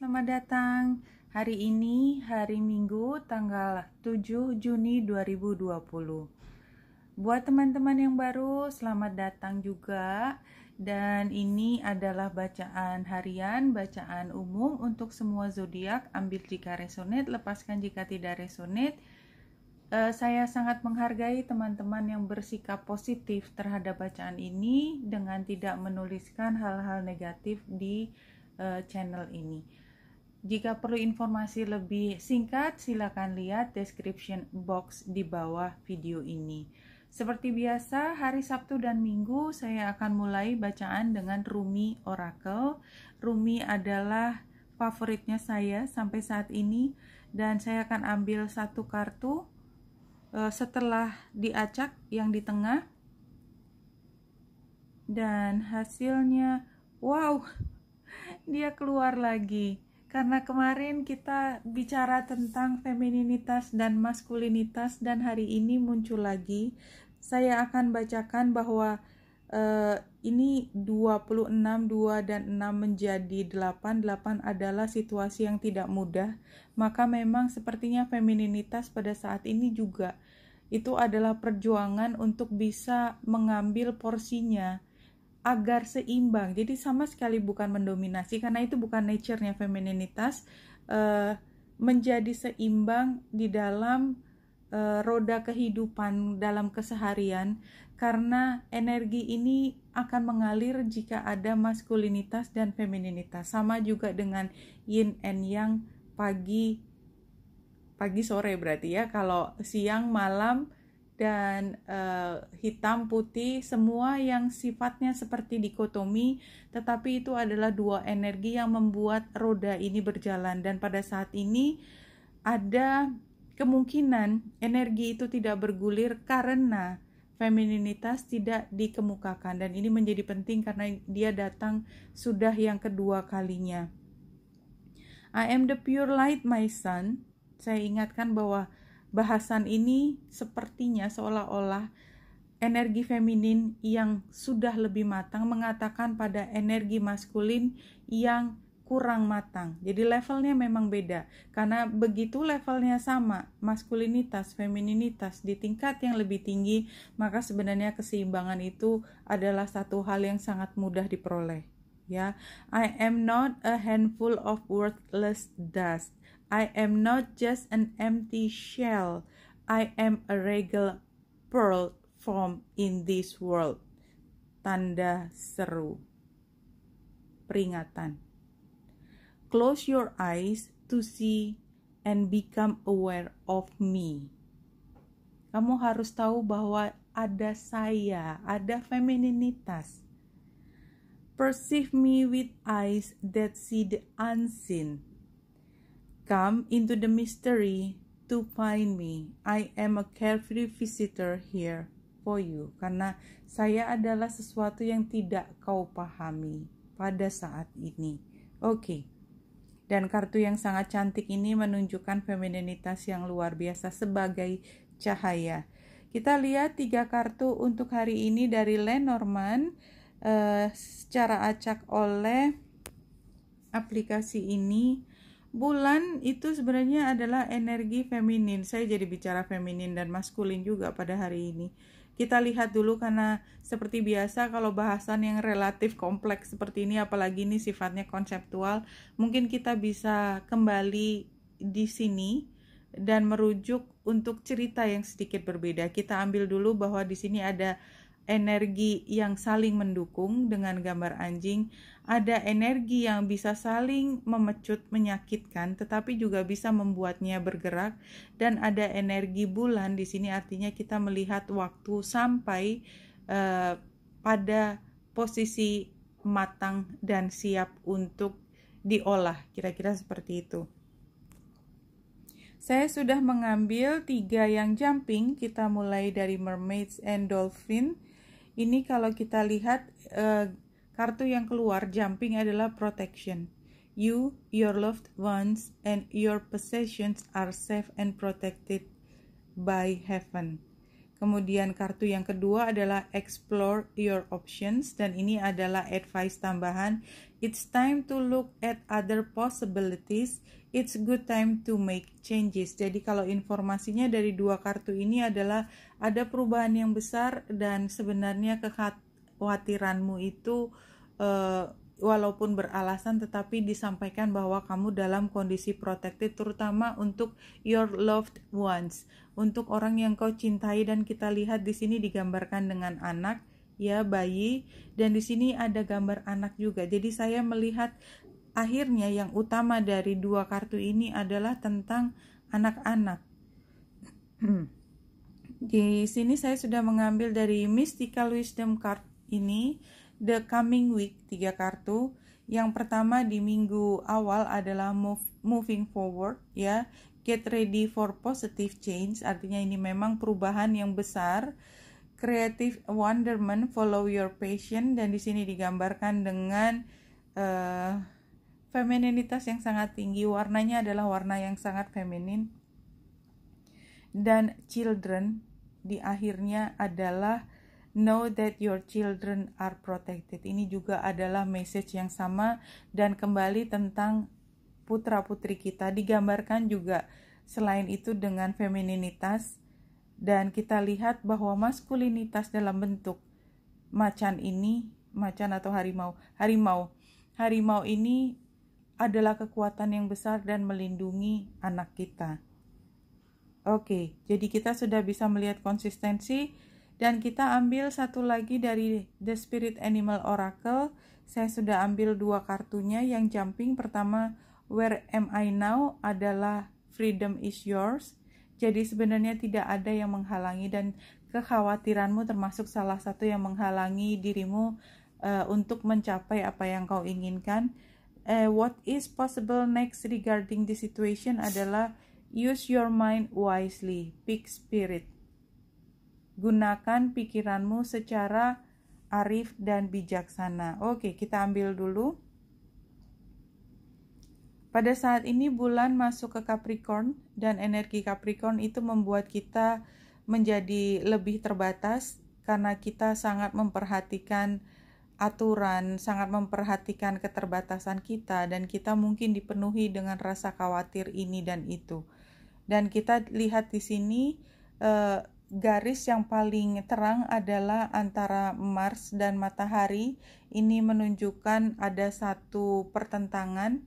Selamat datang. Hari ini hari Minggu tanggal 7 Juni 2020. Buat teman-teman yang baru, selamat datang juga. Dan ini adalah bacaan harian, bacaan umum untuk semua zodiak. Ambil jika resonate, lepaskan jika tidak resonate. Saya sangat menghargai teman-teman yang bersikap positif terhadap bacaan ini dengan tidak menuliskan hal-hal negatif di channel ini. Jika perlu informasi lebih singkat, silakan lihat description box di bawah video ini. Seperti biasa, hari Sabtu dan Minggu saya akan mulai bacaan dengan Rumi Oracle. Rumi adalah favoritnya saya sampai saat ini, dan saya akan ambil satu kartu setelah diacak yang di tengah. Dan hasilnya, wow, dia keluar lagi. Karena kemarin kita bicara tentang femininitas dan maskulinitas, dan hari ini muncul lagi. Saya akan bacakan bahwa ini 26, 2 dan 6 menjadi 8. 8 adalah situasi yang tidak mudah. Maka memang sepertinya femininitas pada saat ini juga itu adalah perjuangan untuk bisa mengambil porsinya agar seimbang. Jadi sama sekali bukan mendominasi, karena itu bukan nature-nya femininitas, menjadi seimbang di dalam roda kehidupan dalam keseharian, karena energi ini akan mengalir jika ada maskulinitas dan femininitas. Sama juga dengan yin and yang, pagi sore berarti ya, kalau siang malam, dan hitam putih, semua yang sifatnya seperti dikotomi, tetapi itu adalah dua energi yang membuat roda ini berjalan. Dan pada saat ini ada kemungkinan energi itu tidak bergulir karena femininitas tidak dikemukakan, dan ini menjadi penting karena dia datang sudah yang kedua kalinya. I am the pure light, my son. Saya ingatkan bahwa bahasan ini sepertinya seolah-olah energi feminin yang sudah lebih matang mengatakan pada energi maskulin yang kurang matang. Jadi levelnya memang beda. Karena begitu levelnya sama, maskulinitas, femininitas di tingkat yang lebih tinggi, maka sebenarnya keseimbangan itu adalah satu hal yang sangat mudah diperoleh. Ya, I am not a handful of worthless dust. I am not just an empty shell. I am a regal pearl formed in this world. Tanda seru. Peringatan. Close your eyes to see and become aware of me. Kamu harus tahu bahwa ada saya, ada femininitas. Perceive me with eyes that see the unseen. Come into the mystery to find me. I am a carefree visitor here for you. Karena saya adalah sesuatu yang tidak kau pahami pada saat ini. Oke. Dan kartu yang sangat cantik ini menunjukkan femininitas yang luar biasa sebagai cahaya. Kita lihat 3 kartu untuk hari ini dari Lenormand secara acak oleh aplikasi ini. Bulan itu sebenarnya adalah energi feminin. Saya jadi bicara feminin dan maskulin juga pada hari ini. Kita lihat dulu, karena seperti biasa kalau bahasan yang relatif kompleks seperti ini, apalagi ini sifatnya konseptual, mungkin kita bisa kembali di sini dan merujuk untuk cerita yang sedikit berbeda. Kita ambil dulu bahwa di sini ada energi yang saling mendukung dengan gambar anjing, ada energi yang bisa saling memecut, menyakitkan, tetapi juga bisa membuatnya bergerak, dan ada energi bulan di sini, artinya kita melihat waktu sampai pada posisi matang dan siap untuk diolah, kira-kira seperti itu. Saya sudah mengambil 3 yang jumping. Kita mulai dari Mermaids and Dolphin. Ini kalau kita lihat kartu yang keluar jumping adalah protection. You, your loved ones, and your possessions are safe and protected by heaven. Kemudian kartu yang kedua adalah explore your options, dan ini adalah advice tambahan. It's time to look at other possibilities. It's good time to make changes. Jadi kalau informasinya dari dua kartu ini adalah ada perubahan yang besar, dan sebenarnya kekhawatiranmu itu walaupun beralasan tetapi disampaikan bahwa kamu dalam kondisi protected, terutama untuk your loved ones, untuk orang yang kau cintai. Dan kita lihat di sini digambarkan dengan anak, ya, bayi, dan di sini ada gambar anak juga. Jadi saya melihat akhirnya yang utama dari dua kartu ini adalah tentang anak-anak. Di sini saya sudah mengambil dari Mystical Wisdom card ini, The Coming Week, 3 kartu. Yang pertama di minggu awal adalah moving forward, ya. Get ready for positive change, artinya ini memang perubahan yang besar. Creative wonderment, follow your passion, dan di sini digambarkan dengan femininitas yang sangat tinggi. Warnanya adalah warna yang sangat feminin. Dan children di akhirnya adalah know that your children are protected. Ini juga adalah message yang sama, dan kembali tentang putra-putri kita. Digambarkan juga selain itu dengan femininitas, dan kita lihat bahwa maskulinitas dalam bentuk macan ini, macan atau harimau ini adalah kekuatan yang besar dan melindungi anak kita. Oke, jadi kita sudah bisa melihat konsistensi. Dan kita ambil satu lagi dari The Spirit Animal Oracle. Saya sudah ambil 2 kartunya. Yang jumping pertama, Where Am I Now, adalah Freedom is Yours. Jadi sebenarnya tidak ada yang menghalangi, dan kekhawatiranmu termasuk salah satu yang menghalangi dirimu untuk mencapai apa yang kau inginkan. What is possible next regarding the situation adalah use your mind wisely, Big Spirit. Gunakan pikiranmu secara arif dan bijaksana. Oke, kita ambil dulu. Pada saat ini bulan masuk ke Capricorn, dan energi Capricorn itu membuat kita menjadi lebih terbatas karena kita sangat memperhatikan aturan, sangat memperhatikan keterbatasan kita, dan kita mungkin dipenuhi dengan rasa khawatir ini dan itu. Dan kita lihat di sini garis yang paling terang adalah antara Mars dan Matahari. Ini menunjukkan ada satu pertentangan,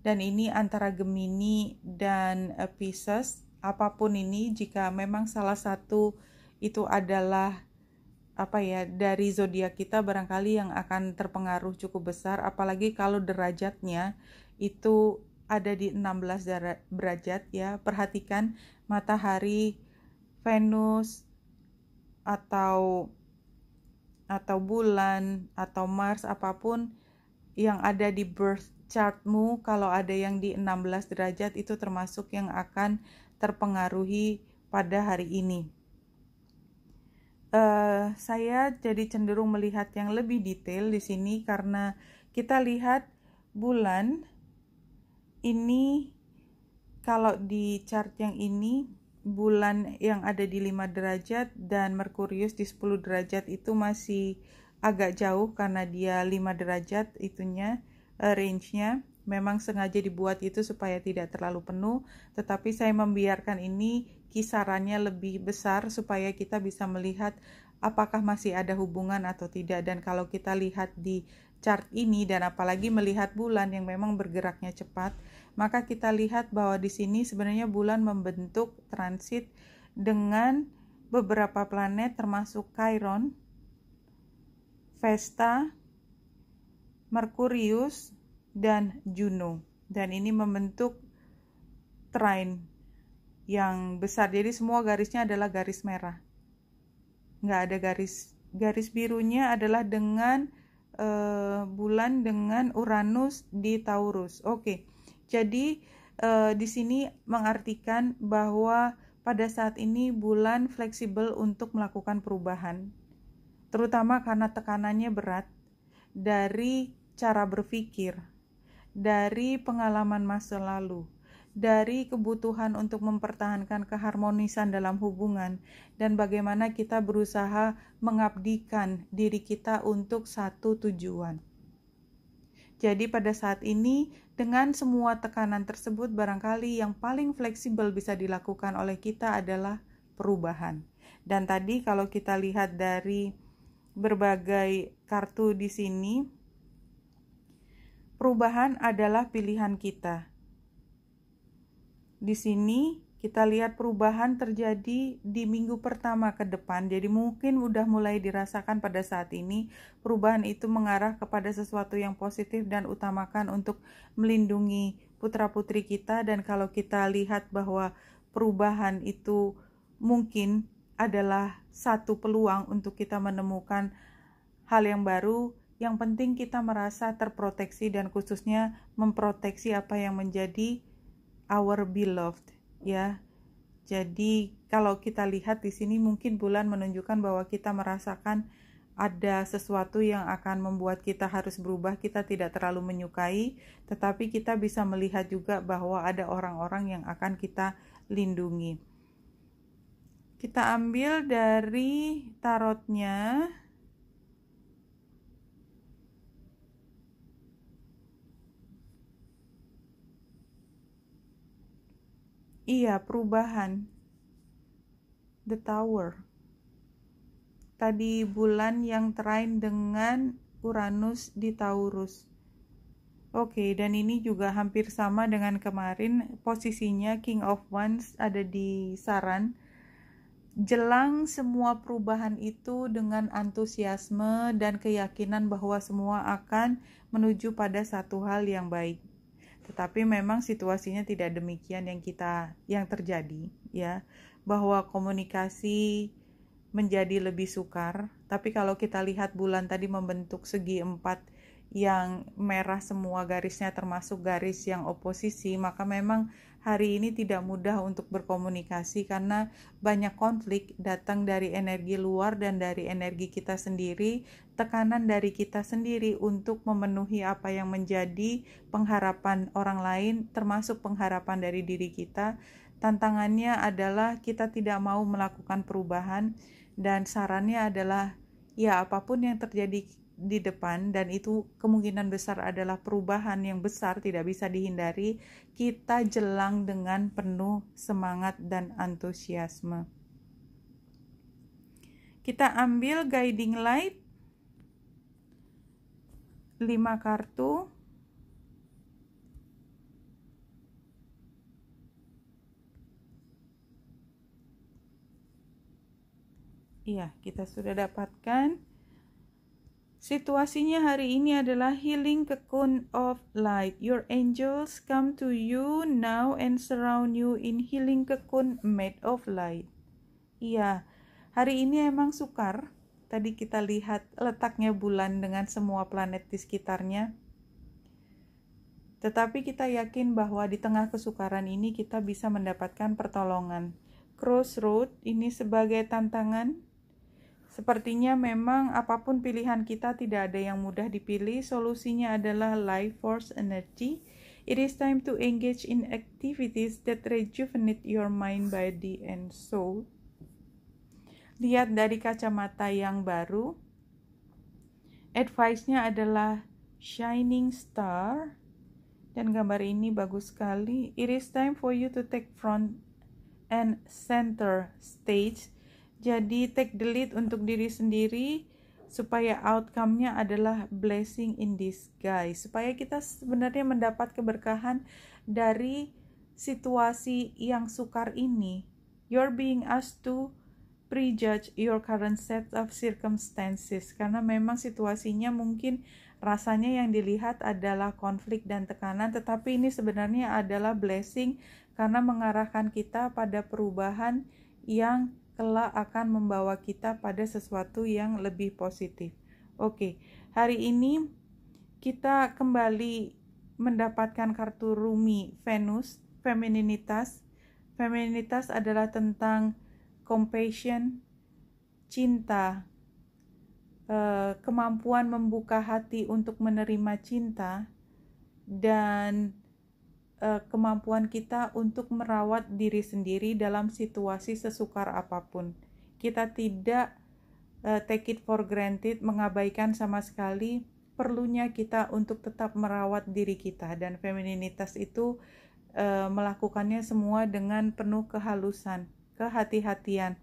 dan ini antara Gemini dan Pisces. Apapun ini, jika memang salah satu itu adalah dari zodiak kita, barangkali yang akan terpengaruh cukup besar, apalagi kalau derajatnya itu ada di 16 derajat, ya. Perhatikan Matahari, Venus, atau bulan, atau Mars, apapun yang ada di birth chartmu, kalau ada yang di 16 derajat itu termasuk yang akan terpengaruhi pada hari ini. Saya jadi cenderung melihat yang lebih detail di sini karena kita lihat bulan ini, kalau di chart yang ini, bulan yang ada di 5 derajat dan Merkurius di 10 derajat itu masih agak jauh karena dia 5 derajat itunya, range-nya. Memang sengaja dibuat itu supaya tidak terlalu penuh, tetapi saya membiarkan ini kisarannya lebih besar supaya kita bisa melihat apakah masih ada hubungan atau tidak. Dan kalau kita lihat di chart ini, dan apalagi melihat bulan yang memang bergeraknya cepat, maka kita lihat bahwa di sini sebenarnya bulan membentuk transit dengan beberapa planet termasuk Chiron, Vesta, Merkurius, dan Juno. Dan ini membentuk trine yang besar. Jadi semua garisnya adalah garis merah. Nggak ada garis birunya adalah dengan bulan dengan Uranus di Taurus. Oke. Jadi di sini mengartikan bahwa pada saat ini bulan fleksibel untuk melakukan perubahan, terutama karena tekanannya berat dari cara berpikir, dari pengalaman masa lalu, dari kebutuhan untuk mempertahankan keharmonisan dalam hubungan dan bagaimana kita berusaha mengabdikan diri kita untuk satu tujuan. Jadi pada saat ini, dengan semua tekanan tersebut, barangkali yang paling fleksibel bisa dilakukan oleh kita adalah perubahan. Dan tadi kalau kita lihat dari berbagai kartu di sini, perubahan adalah pilihan kita. Di sini kita lihat perubahan terjadi di minggu pertama ke depan. Jadi mungkin udah mulai dirasakan pada saat ini. Perubahan itu mengarah kepada sesuatu yang positif dan utamakan untuk melindungi putra-putri kita. Dan kalau kita lihat bahwa perubahan itu mungkin adalah satu peluang untuk kita menemukan hal yang baru, yang penting kita merasa terproteksi dan khususnya memproteksi apa yang menjadi our beloved. Ya, jadi kalau kita lihat di sini mungkin bulan menunjukkan bahwa kita merasakan ada sesuatu yang akan membuat kita harus berubah, kita tidak terlalu menyukai, tetapi kita bisa melihat juga bahwa ada orang-orang yang akan kita lindungi. Kita ambil dari tarotnya. Iya, perubahan. The Tower. Tadi bulan yang trine dengan Uranus di Taurus. Oke, dan ini juga hampir sama dengan kemarin. Posisinya King of Wands ada di Saran. Jelang semua perubahan itu dengan antusiasme dan keyakinan bahwa semua akan menuju pada satu hal yang baik. Tetapi memang situasinya tidak demikian yang terjadi, ya, bahwa komunikasi menjadi lebih sukar. Tapi kalau kita lihat bulan tadi membentuk segi 4 yang merah semua garisnya termasuk garis yang oposisi, maka memang hari ini tidak mudah untuk berkomunikasi karena banyak konflik datang dari energi luar dan dari energi kita sendiri, tekanan dari kita sendiri untuk memenuhi apa yang menjadi pengharapan orang lain termasuk pengharapan dari diri kita. Tantangannya adalah kita tidak mau melakukan perubahan dan sarannya adalah ya apapun yang terjadi di depan, dan itu kemungkinan besar adalah perubahan yang besar tidak bisa dihindari, kita jelang dengan penuh semangat dan antusiasme. Kita ambil guiding light 5 kartu. Iya, kita sudah dapatkan. Situasinya hari ini adalah healing cocoon of light. Your angels come to you now and surround you in healing cocoon made of light. Iya, hari ini emang sukar. Tadi kita lihat letaknya bulan dengan semua planet di sekitarnya. Tetapi kita yakin bahwa di tengah kesukaran ini kita bisa mendapatkan pertolongan. Crossroad ini sebagai tantangan. Sepertinya memang apapun pilihan kita tidak ada yang mudah dipilih. Solusinya adalah life force energy. It is time to engage in activities that rejuvenate your mind, body, and soul. Lihat dari kacamata yang baru. Advice-nya adalah shining star. Dan gambar ini bagus sekali. It is time for you to take front and center stage. Jadi take the lead untuk diri sendiri supaya outcome-nya adalah blessing in disguise. Supaya kita sebenarnya mendapat keberkahan dari situasi yang sukar ini. You're being asked to prejudge your current set of circumstances. Karena memang situasinya mungkin rasanya yang dilihat adalah konflik dan tekanan. Tetapi ini sebenarnya adalah blessing karena mengarahkan kita pada perubahan yang kelak akan membawa kita pada sesuatu yang lebih positif. Oke, hari ini kita kembali mendapatkan kartu Rumi Venus, femininitas. Femininitas adalah tentang compassion, cinta, kemampuan membuka hati untuk menerima cinta, dan kemampuan kita untuk merawat diri sendiri dalam situasi sesukar apapun. Kita tidak take it for granted, mengabaikan sama sekali perlunya kita untuk tetap merawat diri kita, dan femininitas itu melakukannya semua dengan penuh kehalusan, kehati-hatian.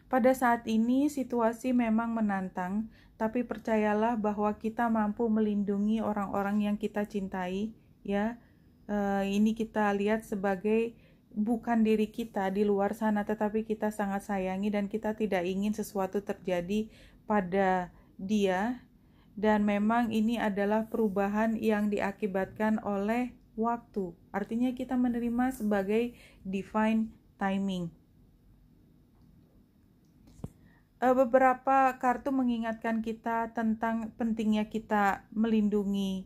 Pada saat ini situasi memang menantang, tapi percayalah bahwa kita mampu melindungi orang-orang yang kita cintai, ya. Ini kita lihat sebagai bukan diri kita di luar sana, tetapi kita sangat sayangi dan kita tidak ingin sesuatu terjadi pada dia. Dan memang ini adalah perubahan yang diakibatkan oleh waktu. Artinya kita menerima sebagai divine timing. Beberapa kartu mengingatkan kita tentang pentingnya kita melindungi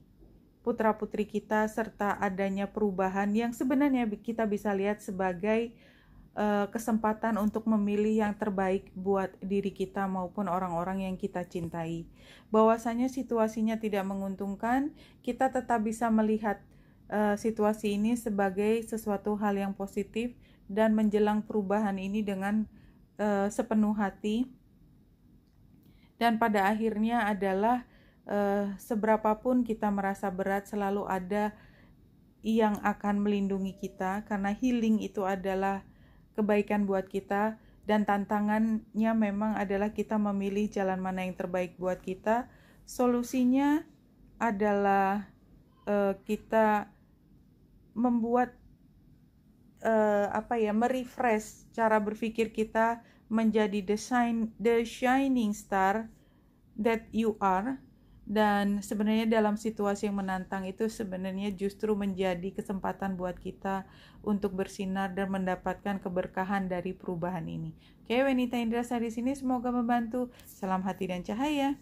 putra-putri kita serta adanya perubahan yang sebenarnya kita bisa lihat sebagai kesempatan untuk memilih yang terbaik buat diri kita maupun orang-orang yang kita cintai. Bahwasanya situasinya tidak menguntungkan, kita tetap bisa melihat situasi ini sebagai sesuatu hal yang positif dan menjelang perubahan ini dengan sepenuh hati. Dan pada akhirnya adalah seberapapun kita merasa berat, selalu ada yang akan melindungi kita, karena healing itu adalah kebaikan buat kita, dan tantangannya memang adalah kita memilih jalan mana yang terbaik buat kita. Solusinya adalah kita membuat merefresh cara berpikir kita menjadi the shining star that you are. Dan sebenarnya dalam situasi yang menantang itu sebenarnya justru menjadi kesempatan buat kita untuk bersinar dan mendapatkan keberkahan dari perubahan ini. Oke, Wenita Indrasari di sini, semoga membantu. Salam hati dan cahaya.